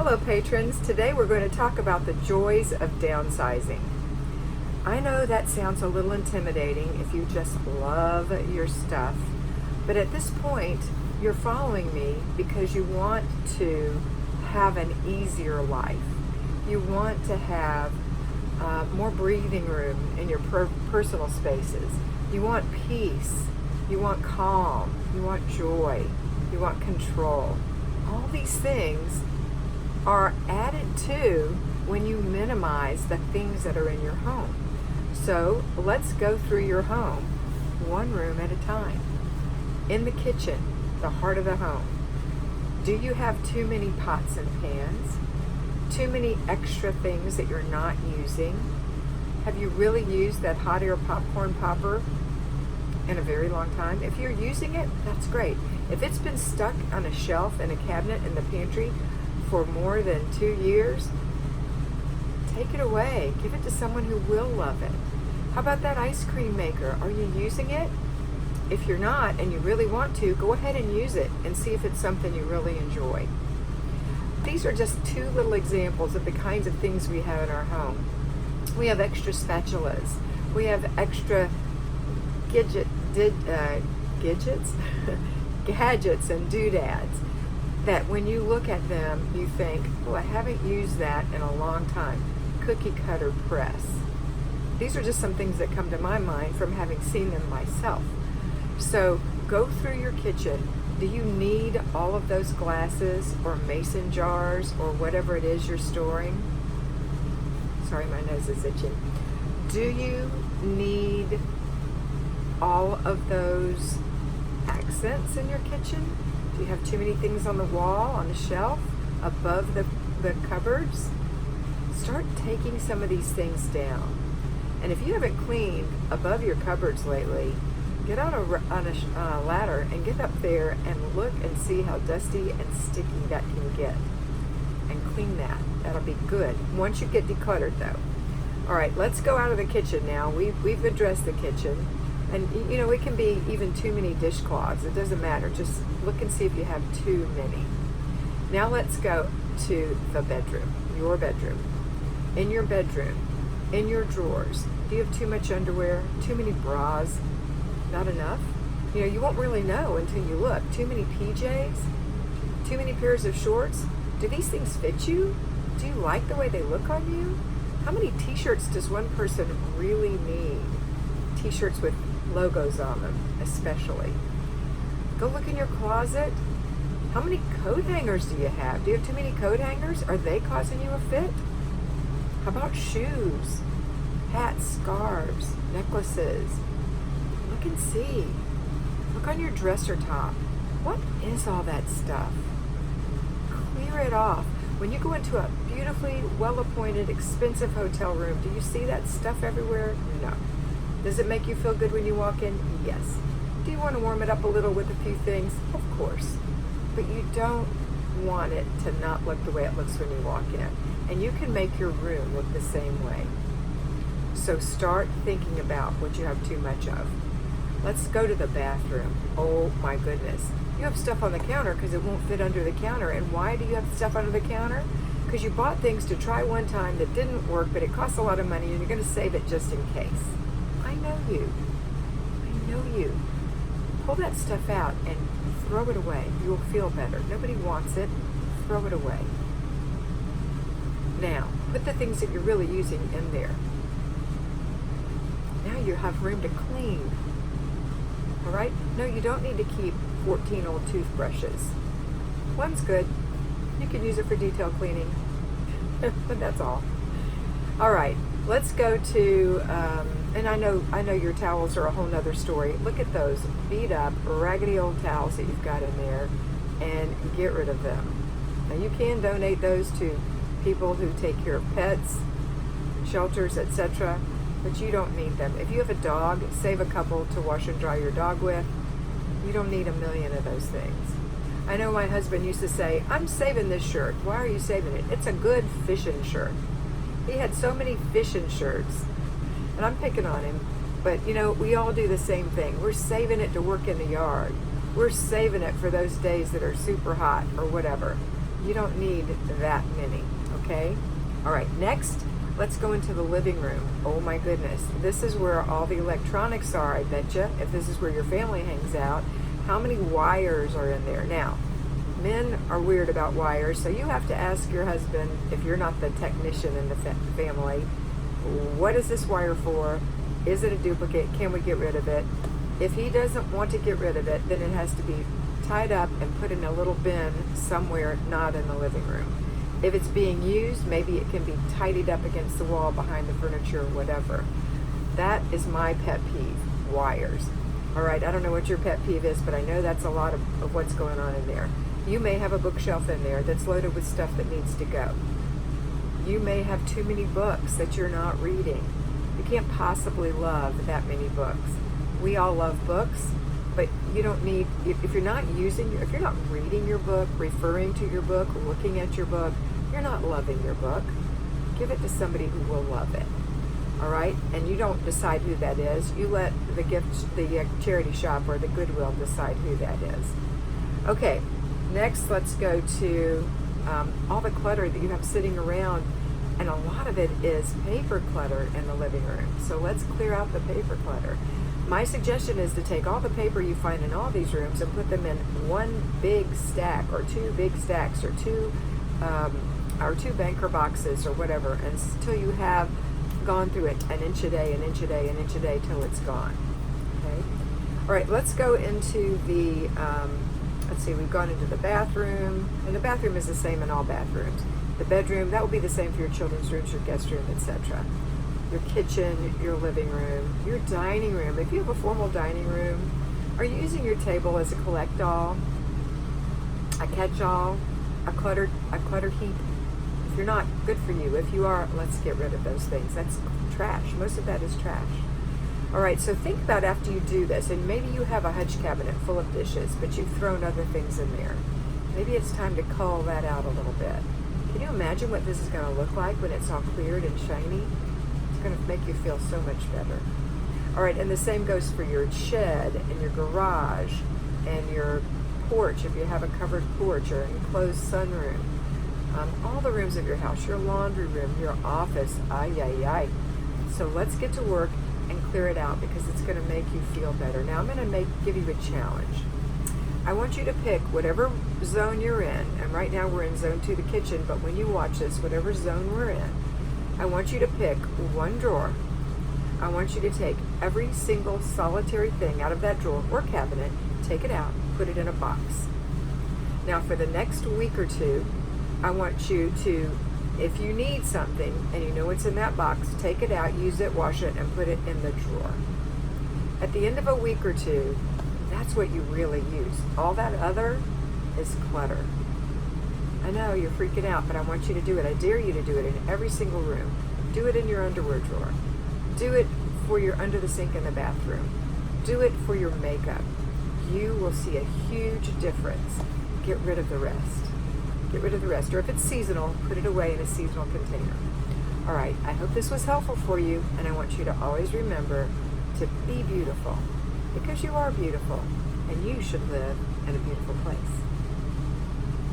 Hello patrons, today we're going to talk about the joys of downsizing. I know that sounds a little intimidating if you just love your stuff, but at this point you're following me because you want to have an easier life. You want to have more breathing room in your personal spaces. You want peace, you want calm, you want joy, you want control. All these things are added to when you minimize the things that are in your home. So let's go through your home one room at a time. In the kitchen, the heart of the home, do you have too many pots and pans? Too many extra things that you're not using? Have you really used that hot air popcorn popper in a very long time? If you're using it, that's great. If it's been stuck on a shelf in a cabinet in the pantry for more than 2 years, take it away. Give it to someone who will love it. How about that ice cream maker? Are you using it? If you're not and you really want to, go ahead and use it and see if it's something you really enjoy. These are just two little examples of the kinds of things we have in our home. We have extra spatulas. We have extra gadgets and doodads that when you look at them, you think, oh, I haven't used that in a long time. Cookie cutter press. These are just some things that come to my mind from having seen them myself. So go through your kitchen. Do you need all of those glasses or mason jars or whatever it is you're storing? Sorry, my nose is itching. Do you need all of those accents in your kitchen? Do you have too many things on the wall, on the shelf, above the cupboards? Start taking some of these things down. And if you haven't cleaned above your cupboards lately, get on a ladder and get up there and look and see how dusty and sticky that can get. And clean that. That'll be good. Once you get decluttered though. All right, let's go out of the kitchen now. We've addressed the kitchen. And you know, it can be even too many dishcloths. It doesn't matter. Just look and see if you have too many. Now let's go to the bedroom, your bedroom. In your bedroom, in your drawers, do you have too much underwear? Too many bras? Not enough? You know, you won't really know until you look. Too many PJs? Too many pairs of shorts? Do these things fit you? Do you like the way they look on you? How many t-shirts does one person really need? T-shirts with logos on them, especially. Go look in your closet. How many coat hangers do you have? Do you have too many coat hangers? Are they causing you a fit? How about shoes, hats, scarves, necklaces? Look and see. Look on your dresser top. What is all that stuff? Clear it off. When you go into a beautifully well-appointed, expensive hotel room, do you see that stuff everywhere? No. Does it make you feel good when you walk in? Yes. Do you want to warm it up a little with a few things? Of course. But you don't want it to not look the way it looks when you walk in. And you can make your room look the same way. So start thinking about what you have too much of. Let's go to the bathroom. Oh my goodness. You have stuff on the counter because it won't fit under the counter. And why do you have stuff under the counter? Because you bought things to try one time that didn't work, but it costs a lot of money and you're going to save it just in case. I know you. I know you. Pull that stuff out and throw it away. You will feel better. Nobody wants it. Throw it away. Now, put the things that you're really using in there. Now you have room to clean. All right? No, you don't need to keep 14 old toothbrushes. One's good. You can use it for detail cleaning. But that's all. All right. Let's go to, and I know your towels are a whole nother story. Look at those beat up, raggedy old towels that you've got in there and get rid of them. Now you can donate those to people who take care of pets, shelters, etc., but you don't need them. If you have a dog, save a couple to wash and dry your dog with. You don't need a million of those things. I know my husband used to say, I'm saving this shirt. Why are you saving it? It's a good fishing shirt. He had so many fishing shirts, and I'm picking on him, but you know, we all do the same thing. We're saving it to work in the yard. We're saving it for those days that are super hot or whatever. You don't need that many, okay? All right, next, let's go into the living room. Oh my goodness, this is where all the electronics are, I betcha. If this is where your family hangs out, how many wires are in there? Now, men are weird about wires, so you have to ask your husband, if you're not the technician in the family, what is this wire for? Is it a duplicate? Can we get rid of it? If he doesn't want to get rid of it, then it has to be tied up and put in a little bin somewhere, not in the living room. If it's being used, maybe it can be tidied up against the wall behind the furniture or whatever. That is my pet peeve, wires. All right, I don't know what your pet peeve is, but I know that's a lot of what's going on in there. You may have a bookshelf in there that's loaded with stuff that needs to go. You may have too many books that you're not reading. You can't possibly love that many books. We all love books, but you don't need, if you're not reading your book, referring to your book, looking at your book, you're not loving your book. Give it to somebody who will love it. All right? And you don't decide who that is. You let the charity shop or the Goodwill decide who that is. Okay, next let's go to all the clutter that you have sitting around, and a lot of it is paper clutter in the living room. So let's clear out the paper clutter. My suggestion is to take all the paper you find in all these rooms and put them in one big stack, or two big stacks, or two banker boxes, or whatever, until you have gone through it an inch a day, an inch a day, an inch a day, till it's gone. Okay. All right. Let's go into the. Let's see. We've gone into the bathroom, and the bathroom is the same in all bathrooms. The bedroom, that will be the same for your children's rooms, your guest room, etc. Your kitchen, your living room, your dining room. If you have a formal dining room, are you using your table as a collect-all, a catch-all, a clutter heap? If you're not, good for you. If you are, let's get rid of those things. That's trash. Most of that is trash. All right, so think about after you do this, and maybe you have a hutch cabinet full of dishes, but you've thrown other things in there. Maybe it's time to cull that out a little bit. Can you imagine what this is going to look like when it's all cleared and shiny? It's going to make you feel so much better. All right, and the same goes for your shed and your garage and your porch, if you have a covered porch or enclosed sunroom. All the rooms of your house, your laundry room, your office, So let's get to work and clear it out, because it's going to make you feel better. Now I'm going to give you a challenge. I want you to pick whatever zone you're in, and right now we're in zone 2, the kitchen, but when you watch this, whatever zone we're in, I want you to pick one drawer. I want you to take every single solitary thing out of that drawer or cabinet, take it out, put it in a box. Now for the next week or two, I want you to, if you need something and you know it's in that box, take it out, use it, wash it, and put it in the drawer. At the end of a week or two, that's what you really use. All that other is clutter. I know you're freaking out, but I want you to do it. I dare you to do it in every single room. Do it in your underwear drawer. Do it for your under the sink in the bathroom. Do it for your makeup. You will see a huge difference. Get rid of the rest. Get rid of the rest. Or if it's seasonal, put it away in a seasonal container. All right, I hope this was helpful for you, and I want you to always remember to be beautiful, because you are beautiful, and you should live in a beautiful place.